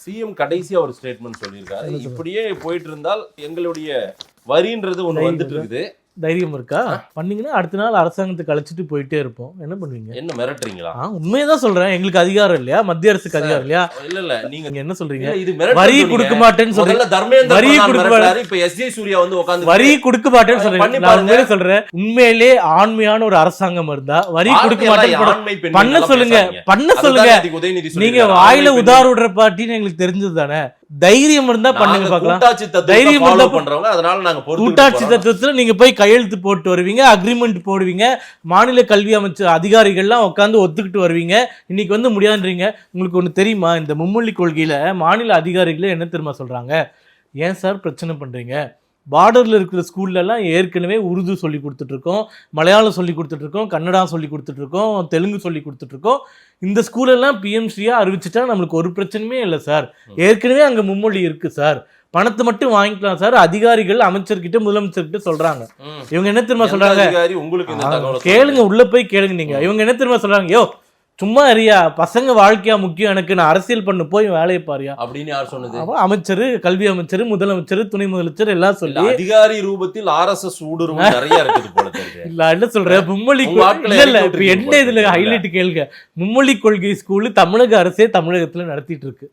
CM கடைசியா ஒரு statement சொல்லியிருக்காரு. இப்படியே போயிட்டு இருந்தால் எங்களுடைய வரின்றது ஒண்ணு வந்துட்டு இருக்குது. தைரியம் இருக்கா? பண்ணீங்கன்னா அடுத்த நாள் அரசாங்கத்துக்கு அழைச்சிட்டு போயிட்டே இருப்போம். என்ன பண்ணுவீங்க? என்ன மிரட்டுறீங்களா? உண்மையதான் சொல்றேன். எங்களுக்கு அதிகாரம் இல்லையா? மத்திய அரசுக்கு அதிகாரம் இல்லையா? இல்ல நீங்க என்ன சொல்றீங்க? இது வரி கொடுக்க மாட்டேன்னு சொல்றீங்க. வரி கொடுக்க இப்ப எஸ்ஜே சூர்யா வந்து உட்கார்ந்து வரி கொடுக்க மாட்டேன்னு சொல்றீங்க. நான் உண்மையிலே சொல்றேன், உண்மையிலே ஆண்மையான ஒரு அரசாங்கம் இருந்தா வரி கொடுக்க மாட்டேன்னு பண்ண சொல்லுங்க, பண்ண சொல்லுங்க. நீங்க வாயில உதார விடுற பார்ட்டின்னு எங்களுக்கு தெரிஞ்சது தானே. தைரியம் இருந்தா பண்ணுங்க பார்க்கலாம். தைரியம் இருந்தா பண்றவங்க. அதனால நாங்க கூட்டாட்சி தத்துவத்துல நீங்க போய் கையெழுத்து போட்டு வருவீங்க, அக்ரிமெண்ட் போடுவீங்க, மாநில கல்வி அமைச்சர் அதிகாரிகள்லாம் உட்காந்து ஒத்துக்கிட்டு வருவீங்க. இன்னைக்கு வந்து முடியாதுன்றீங்க. உங்களுக்கு ஒண்ணு தெரியுமா? இந்த மும்மொழி கொள்கையில மாநில அதிகாரிகளே என்ன தெரியுமா சொல்றாங்க? ஏன் சார் பிரச்சனை பண்றீங்க? பார்டர்ல இருக்கிற ஸ்கூல்ல எல்லாம் ஏற்கனவே உருது சொல்லி கொடுத்துட்டு இருக்கோம், மலையாளம் சொல்லி கொடுத்துட்டு இருக்கோம், கன்னடா சொல்லி கொடுத்துட்டு இருக்கோம், தெலுங்கு சொல்லி கொடுத்துட்டு இருக்கோம். இந்த ஸ்கூல் எல்லாம் பிஎம்சியா அறிவிச்சுட்டா நம்மளுக்கு ஒரு பிரச்சனையுமே இல்லை சார். ஏற்கனவே அங்க மும்மொழி இருக்கு சார், பணத்தை மட்டும் வாங்கிக்கலாம் சார். அதிகாரிகள் அமைச்சர்கிட்ட முதலமைச்சர்கிட்ட சொல்றாங்க. இவங்க என்ன தெரியுமா சொல்றாங்க? கேளுங்க, உள்ள போய் கேளுங்க. நீங்க இவங்க என்ன தெரியுமா சொல்றாங்க? யோ சும்மா அறியா, பசங்க வாழ்க்கையா முக்கியம், எனக்கு நான் அரசியல் பண்ண போய் வேலையை பாரியா அப்படின்னு யார் சொன்னது? அமைச்சர், கல்வி அமைச்சர், முதலமைச்சர், துணை முதலமைச்சர் எல்லாம் சொல்லி அதிகாரி ரூபத்தில் RSS ஊடுருவல் நிறைய இருக்குது போல தெரியுது. இல்ல என்ன சொல்றேன், மும்மொழி இல்ல இப்ப என்ன இதுல ஹைலைட் கேளுங்க. மும்மொழி கொள்கை ஸ்கூல் தமிழக அரசே தமிழகத்துல நடத்திட்டு இருக்கு.